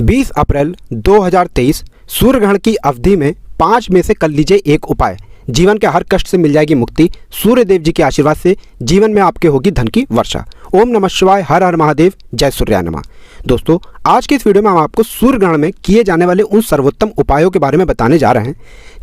20 अप्रैल 2023 सूर्य ग्रहण की अवधि में 5 में से कर लीजिए एक उपाय। जीवन के हर कष्ट से मिल जाएगी मुक्ति। सूर्य देव जी के आशीर्वाद से जीवन में आपके होगी धन की वर्षा। ओम नमः शिवाय, हर हर महादेव, जय सूर्याय नमः। दोस्तों, आज की इस वीडियो में हम आपको सूर्य ग्रहण में किए जाने वाले उन सर्वोत्तम उपायों के बारे में बताने जा रहे हैं,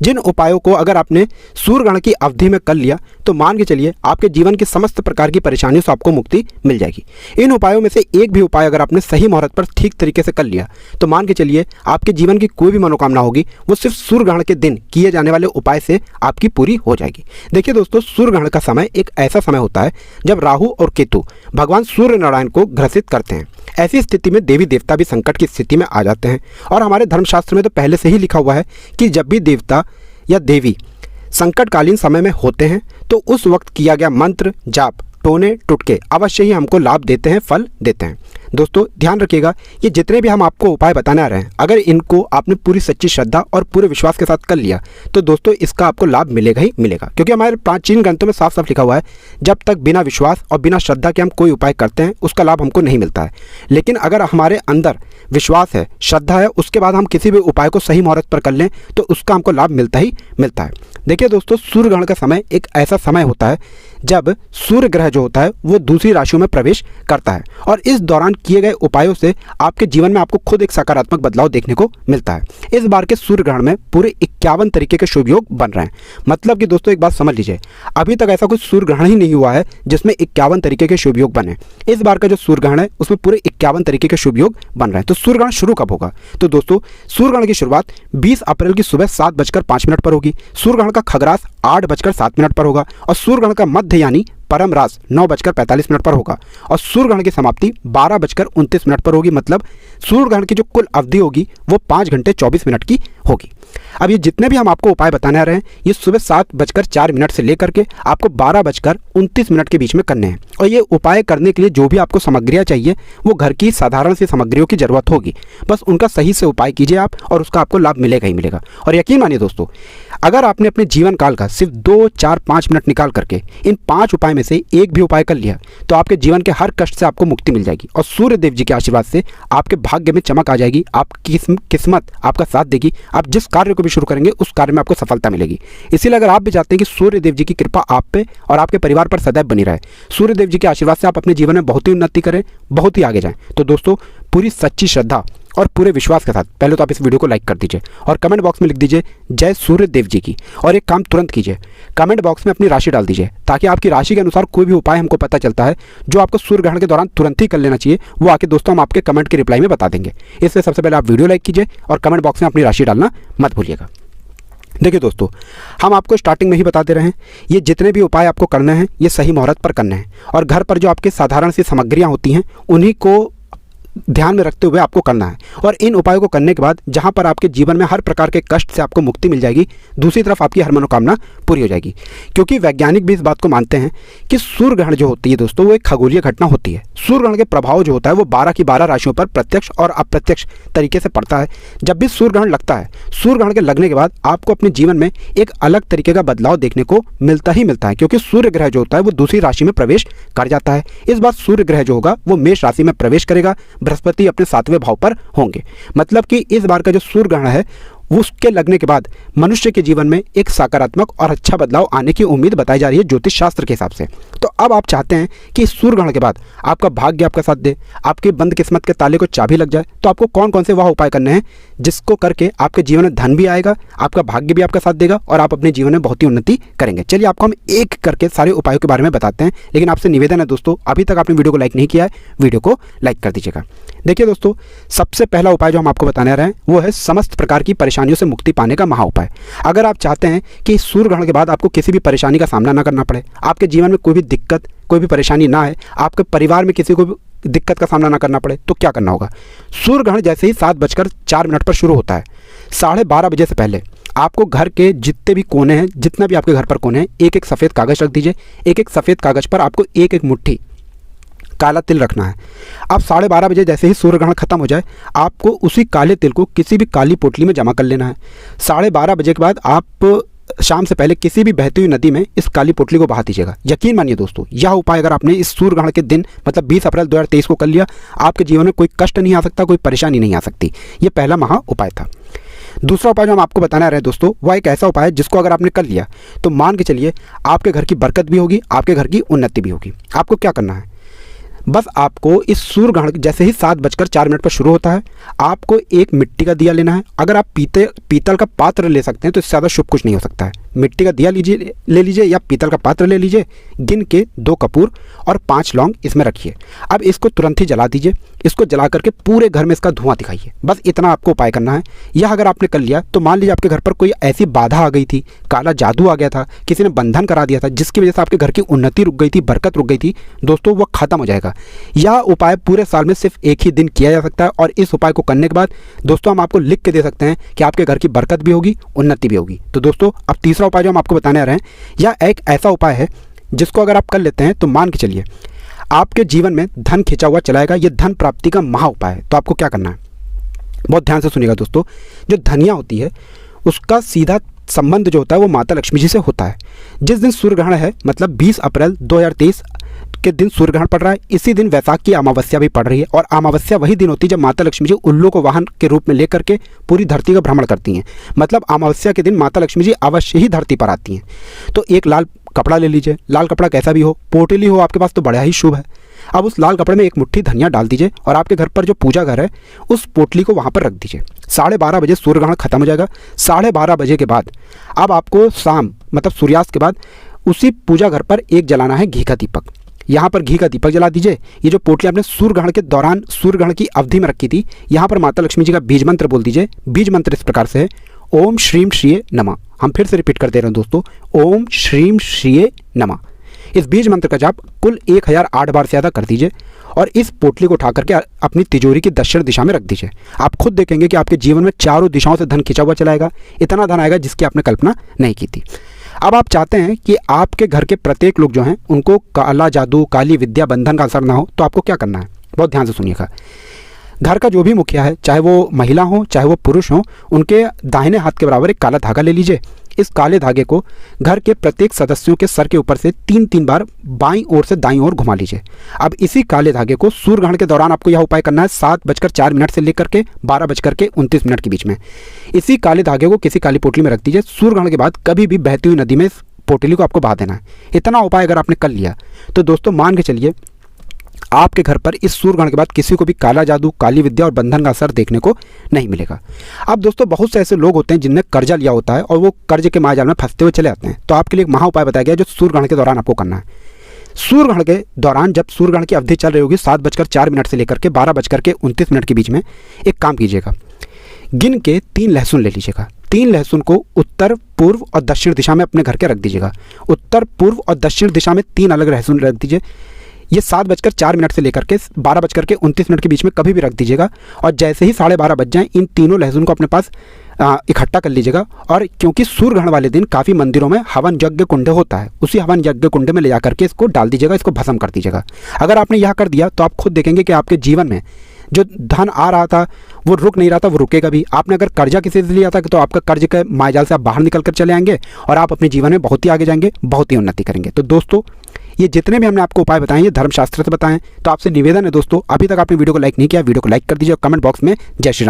जिन उपायों को अगर आपने सूर्य ग्रहण की अवधि में कर लिया तो मान के चलिए आपके जीवन की समस्त प्रकार की परेशानियों से आपको मुक्ति मिल जाएगी। इन उपायों में से एक भी उपाय अगर आपने सही मुहूर्त पर ठीक तरीके से कर लिया तो मान के चलिए आपके जीवन की कोई भी मनोकामना होगी वो सिर्फ सूर्य ग्रहण के दिन किए जाने वाले उपाय से आपकी पूरी हो जाएगी। देखिए दोस्तों, सूर्य ग्रहण का समय एक ऐसा समय होता है जब राहु और केतु भगवान सूर्य नारायण को ग्रसित करते हैं। ऐसी स्थिति में देवी देवता भी संकट की स्थिति में आ जाते हैं और हमारे धर्मशास्त्र में तो पहले से ही लिखा हुआ है कि जब भी देवता या देवी संकटकालीन समय में होते हैं तो उस वक्त किया गया मंत्र, जाप, टोने, टुटके अवश्य ही हमको लाभ देते हैं, फल देते हैं। दोस्तों ध्यान रखिएगा, ये जितने भी हम आपको उपाय बताने आ रहे हैं, अगर इनको आपने पूरी सच्ची श्रद्धा और पूरे विश्वास के साथ कर लिया तो दोस्तों इसका आपको लाभ मिलेगा ही मिलेगा। क्योंकि हमारे प्राचीन ग्रंथों में साफ साफ लिखा हुआ है, जब तक बिना विश्वास और बिना श्रद्धा के हम कोई उपाय करते हैं उसका लाभ हमको नहीं मिलता है। लेकिन अगर हमारे अंदर विश्वास है, श्रद्धा है, उसके बाद हम किसी भी उपाय को सही मुहूर्त पर कर लें तो उसका हमको लाभ मिलता ही मिलता है। देखिए दोस्तों, सूर्य ग्रहण का समय एक ऐसा समय होता है जब सूर्य ग्रह जो होता है वो दूसरी राशियों में प्रवेश करता है और इस दौरान किए गए उपायों से आपके जीवन में आपको खुद एक सकारात्मक बदलाव देखने को मिलता है। इस बार के सूर्य ग्रहण में पूरे 51 तरीके के शुभ योग बन रहे हैं। मतलब कि दोस्तों एक बात समझ लीजिए, अभी तक ऐसा कोई सूर्य ग्रहण ही नहीं हुआ है जिसमें 51 तरीके के शुभ योग बने। इस बार का जो सूर्य ग्रहण है उसमें पूरे 51 तरीके के शुभ योग बन रहे हैं। तो सूर्य ग्रहण शुरू कब होगा? तो दोस्तों सूर्य ग्रहण की शुरुआत 20 अप्रैल की सुबह 7:05 पर होगी। सूर्य ग्रहण का खगरास 8:07 पर होगा और सूर्य ग्रहण का मध्य यानी परम रास 9:45 पर होगा और सूर्य ग्रहण की समाप्ति 12:29 पर होगी। मतलब सूर्य ग्रहण की जो कुल अवधि होगी वो 5 घंटे 24 मिनट की होगी। अब ये जितने भी हम आपको उपाय बताने आ रहे हैं ये सुबह 7:04 से लेकर के आपको 12:29 के बीच में करने हैं। और ये उपाय करने के लिए जो भी आपको सामग्रियाँ चाहिए वो घर की साधारण सी सामग्रियों की जरूरत होगी। बस उनका सही से उपाय कीजिए आप और उसका आपको लाभ मिलेगा ही मिलेगा। और यकीन मानिए दोस्तों, अगर आपने अपने जीवन काल का सिर्फ 2, 4, 5 मिनट निकाल करके इन 5 उपाय में से एक भी उपाय कर लिया तो आपके जीवन के हर कष्ट से आपको मुक्ति मिल जाएगी और सूर्य देव जी के आशीर्वाद से आपके भाग्य में चमक आ जाएगी। आपकी किस्मत आपका साथ देगी। आप जिस कार्य को भी शुरू करेंगे उस कार्य में आपको सफलता मिलेगी। इसीलिए अगर आप भी चाहते हैं कि सूर्य देव जी की कृपा आप पे और आपके परिवार पर सदैव बनी रहे, सूर्य देव जी के आशीर्वाद से आप अपने जीवन में बहुत ही उन्नति करें, बहुत ही आगे जाएं, तो दोस्तों पूरी सच्ची श्रद्धा और पूरे विश्वास के साथ पहले तो आप इस वीडियो को लाइक कर दीजिए और कमेंट बॉक्स में लिख दीजिए जय सूर्य देव जी की। और एक काम तुरंत कीजिए, कमेंट बॉक्स में अपनी राशि डाल दीजिए ताकि आपकी राशि के अनुसार कोई भी उपाय हमको पता चलता है जो आपको सूर्य ग्रहण के दौरान तुरंत ही कर लेना चाहिए, वो आके दोस्तों हम आपके कमेंट के रिप्लाई में बता देंगे। इसलिए सबसे पहले आप वीडियो लाइक कीजिए और कमेंट बॉक्स में अपनी राशि डालना मत भूलिएगा। देखिए दोस्तों, हम आपको स्टार्टिंग में ही बता दे रहे हैं, ये जितने भी उपाय आपको करने हैं ये सही मुहूर्त पर करने हैं और घर पर जो आपके साधारण सी सामग्रियां होती हैं उन्हीं को ध्यान में रखते हुए आपको करना है। और इन उपायों को करने के बाद जहां पर आपके जीवन में हर प्रकार के कष्ट से आपको मुक्ति मिल जाएगी, दूसरी तरफ आपकी हर मनोकामना पूरी हो जाएगी। क्योंकि वैज्ञानिक भी इस बात को मानते हैं कि सूर्य ग्रहण जो होती है दोस्तों वो एक खगोलीय घटना होती है। सूर्य ग्रहण के प्रभाव जो होता है वो 12 की 12 राशियों पर प्रत्यक्ष और अप्रत्यक्ष तरीके से पड़ता है। जब भी सूर्य ग्रहण लगता है, सूर्य ग्रहण के लगने के बाद आपको अपने जीवन में एक अलग तरीके का बदलाव देखने को मिलता ही मिलता है। क्योंकि सूर्य ग्रह जो होता है वो दूसरी राशि में प्रवेश कर जाता है। इस बार सूर्य ग्रह जो होगा वो मेष राशि में प्रवेश करेगा, बृहस्पति अपने 7वें भाव पर होंगे। मतलब कि इस बार का जो सूर्य ग्रहण है उसके लगने के बाद मनुष्य के जीवन में एक सकारात्मक और अच्छा बदलाव आने की उम्मीद बताई जा रही है ज्योतिष शास्त्र के हिसाब से। तो अब आप चाहते हैं कि इस सूर्य ग्रहण के बाद आपका भाग्य आपका साथ दे, आपके बंद किस्मत के ताले को चाबी लग जाए, तो आपको कौन कौन से वह उपाय करने हैं जिसको करके आपके जीवन में धन भी आएगा, आपका भाग्य भी आपका साथ देगा और आप अपने जीवन में बहुत ही उन्नति करेंगे। चलिए आपको हम एक करके सारे उपायों के बारे में बताते हैं। लेकिन आपसे निवेदन है दोस्तों, अभी तक आपने वीडियो को लाइक नहीं किया है, वीडियो को लाइक कर दीजिएगा। देखिए दोस्तों, सबसे पहला उपाय जो हम आपको बताने आ रहे हैं वो है समस्त प्रकार की परेशानियों से मुक्ति पाने का महा उपाय। अगर आप चाहते हैं कि सूर्य ग्रहण के बाद आपको किसी भी परेशानी का सामना ना करना पड़े, आपके जीवन में कोई भी दिक्कत, कोई भी परेशानी ना आए, आपके परिवार में किसी को भी दिक्कत का सामना ना करना पड़े, तो क्या करना होगा? सूर्य ग्रहण जैसे ही 7:04 पर शुरू होता है, 12:30 बजे से पहले आपको घर के जितने भी कोने हैं, जितना भी आपके घर पर कोने हैं, एक एक सफ़ेद कागज़ रख दीजिए। एक एक सफ़ेद कागज़ पर आपको एक एक मुट्ठी काला तिल रखना है। अब 12:30 बजे जैसे ही सूर्य ग्रहण खत्म हो जाए आपको उसी काले तिल को किसी भी काली पोटली में जमा कर लेना है। 12:30 बजे के बाद आप शाम से पहले किसी भी बहती हुई नदी में इस काली पोटली को बहा दीजिएगा। यकीन मानिए दोस्तों, यह उपाय अगर आपने इस सूर्य ग्रहण के दिन मतलब 20 अप्रैल 2023 को कर लिया, आपके जीवन में कोई कष्ट नहीं आ सकता, कोई परेशानी नहीं आ सकती। ये पहला महा उपाय था। दूसरा उपाय जो हम आपको बताने आ रहे हैं दोस्तों, वह एक ऐसा उपाय है जिसको अगर आपने कर लिया तो मान के चलिए आपके घर की बरकत भी होगी, आपके घर की उन्नति भी होगी। आपको क्या करना है, बस आपको इस सूर्य ग्रहण जैसे ही 7:04 पर शुरू होता है, आपको एक मिट्टी का दिया लेना है। अगर आप पीतल का पात्र ले सकते हैं तो इससे ज़्यादा शुभ कुछ नहीं हो सकता है। मिट्टी का दिया ले लीजिए या पीतल का पात्र ले लीजिए, गिन के 2 कपूर और 5 लौंग इसमें रखिए। अब इसको तुरंत ही जला दीजिए। इसको जला करके पूरे घर में इसका धुआं दिखाइए। बस इतना आपको उपाय करना है। यह अगर आपने कर लिया तो मान लीजिए आपके घर पर कोई ऐसी बाधा आ गई थी, काला जादू आ गया था, किसी ने बंधन करा दिया था, जिसकी वजह से आपके घर की उन्नति रुक गई थी, बरकत रुक गई थी दोस्तों, वह खत्म हो जाएगा। यह उपाय पूरे साल में सिर्फ एक ही दिन किया जा सकता है और इस उपाय को करने के बाद दोस्तों हम आपको लिख के दे सकते हैं कि आपके घर की बरकत भी होगी, उन्नति भी होगी। तो दोस्तों अब तीसरा उपाय जो हम आपको बताने आ रहे हैं, यह एक ऐसा उपाय है जिसको अगर आप कर लेते हैं तो मान के चलिए आपके जीवन में धन खिंचा हुआ चलाएगा। यह धन प्राप्ति का महा उपाय है। तो आपको क्या करना है, बहुत ध्यान से सुनिएगा दोस्तों। जो धनिया होती है उसका सीधा संबंध जो होता है वो माता लक्ष्मी जी से होता है। जिस दिन सूर्य ग्रहण है मतलब 20 अप्रैल 2023 के दिन सूर्य ग्रहण पड़ रहा है, इसी दिन वैशाख की अमावस्या भी पड़ रही है और अमावस्या वही दिन होती है जब माता लक्ष्मी जी उल्लू को वाहन के रूप में लेकर के पूरी धरती का भ्रमण करती हैं। मतलब अमावस्या के दिन माता लक्ष्मी जी अवश्य ही धरती पर आती हैं। तो एक लाल कपड़ा ले लीजिए, लाल कपड़ा कैसा भी हो, पोटली हो आपके पास तो बड़ा ही शुभ है। अब उस लाल कपड़े में एक मुट्ठी धनिया डाल दीजिए और आपके घर पर जो पूजा घर है उस पोटली को वहाँ पर रख दीजिए। 12:30 बजे सूर्य ग्रहण खत्म हो जाएगा। 12:30 बजे के बाद अब आपको शाम मतलब सूर्यास्त के बाद उसी पूजा घर पर एक जलाना है घी का दीपक। यहाँ पर घी का दीपक जला दीजिए। ये जो पोटली आपने सूर्य ग्रहण के दौरान सूर्य ग्रहण की अवधि में रखी थी, यहाँ पर माता लक्ष्मी जी का बीज मंत्र बोल दीजिए। बीज मंत्र इस प्रकार से है, ओम श्रीम श्रीये नमः। हम फिर से रिपीट कर दे रहे हैं दोस्तों, ओम श्रीम श्रीये नमः। इस बीज मंत्र का जाप कुल 1008 बार से ज़्यादा कर दीजिए और इस पोटली को उठा करके अपनी तिजोरी की दक्षिण दिशा में रख दीजिए। आप खुद देखेंगे कि आपके जीवन में चारों दिशाओं से धन खिंचा हुआ चलाएगा। इतना धन आएगा जिसकी आपने कल्पना नहीं की थी। अब आप चाहते हैं कि आपके घर के प्रत्येक लोग जो हैं उनको काला जादू, काली विद्या, बंधन का असर ना हो, तो आपको क्या करना है, बहुत ध्यान से सुनिएगा। घर का जो भी मुखिया है, चाहे वो महिला हो चाहे वो पुरुष हो, उनके दाहिने हाथ के बराबर एक काला धागा ले लीजिए। इस काले धागे को घर के प्रत्येक सदस्यों के सर के ऊपर से 3-3 बार बाईं ओर से दाईं ओर घुमा लीजिए। अब इसी काले धागे को सूर्य ग्रहण के दौरान आपको यह उपाय करना है 7:04 से लेकर के 12:29 के बीच में। इसी काले धागे को किसी काली पोटली में रख दीजिए। सूर्य ग्रहण के बाद कभी भी बहती हुई नदी में इस पोटली को आपको बहा देना है। इतना उपाय अगर आपने कर लिया तो दोस्तों मान के चलिए आपके घर पर इस सूर्य ग्रहण के बाद किसी को भी काला जादू, काली विद्या और बंधन का असर देखने को नहीं मिलेगा। अब दोस्तों बहुत से ऐसे लोग होते हैं जिनने कर्जा लिया होता है और वो कर्ज के मायाजाल में फंसते हुए चले आते हैं। तो आपके लिए एक महा उपाय बताया गया जो सूर्य ग्रहण के दौरान आपको करना है। सूर्य ग्रहण के दौरान जब सूर्य ग्रहण की अवधि चल रही होगी 7:04 से लेकर के 12:29 के बीच में, एक काम कीजिएगा, गिन के 3 लहसुन ले लीजिएगा। 3 लहसुन को उत्तर, पूर्व और दक्षिण दिशा में अपने घर के रख दीजिएगा। उत्तर, पूर्व और दक्षिण दिशा में 3 अलग लहसुन रख दीजिए। ये 7:04 से लेकर के 12:29 के बीच में कभी भी रख दीजिएगा और जैसे ही 12:30 बज जाएं इन तीनों लहसुन को अपने पास इकट्ठा कर लीजिएगा। और क्योंकि सूर्य ग्रहण वाले दिन काफ़ी मंदिरों में हवन यज्ञ कुंड होता है, उसी हवन यज्ञ कुंड में ले जाकर के इसको डाल दीजिएगा, इसको भस्म कर दीजिएगा। अगर आपने यह कर दिया तो आप खुद देखेंगे कि आपके जीवन में जो धन आ रहा था वो रुक नहीं रहा था, वो रुकेगा भी। आपने अगर कर्जा किसी से लिया था तो आपका कर्ज के मायाजाल से आप बाहर निकल कर चले आएंगे और आप अपने जीवन में बहुत ही आगे जाएंगे, बहुत ही उन्नति करेंगे। तो दोस्तों ये जितने भी हमने आपको उपाय बताए ये धर्मशास्त्र से बताएं। तो आपसे निवेदन है दोस्तों, अभी तक आपने वीडियो को लाइक नहीं किया, वीडियो को लाइक कर दीजिए और कमेंट बॉक्स में जय श्री राम।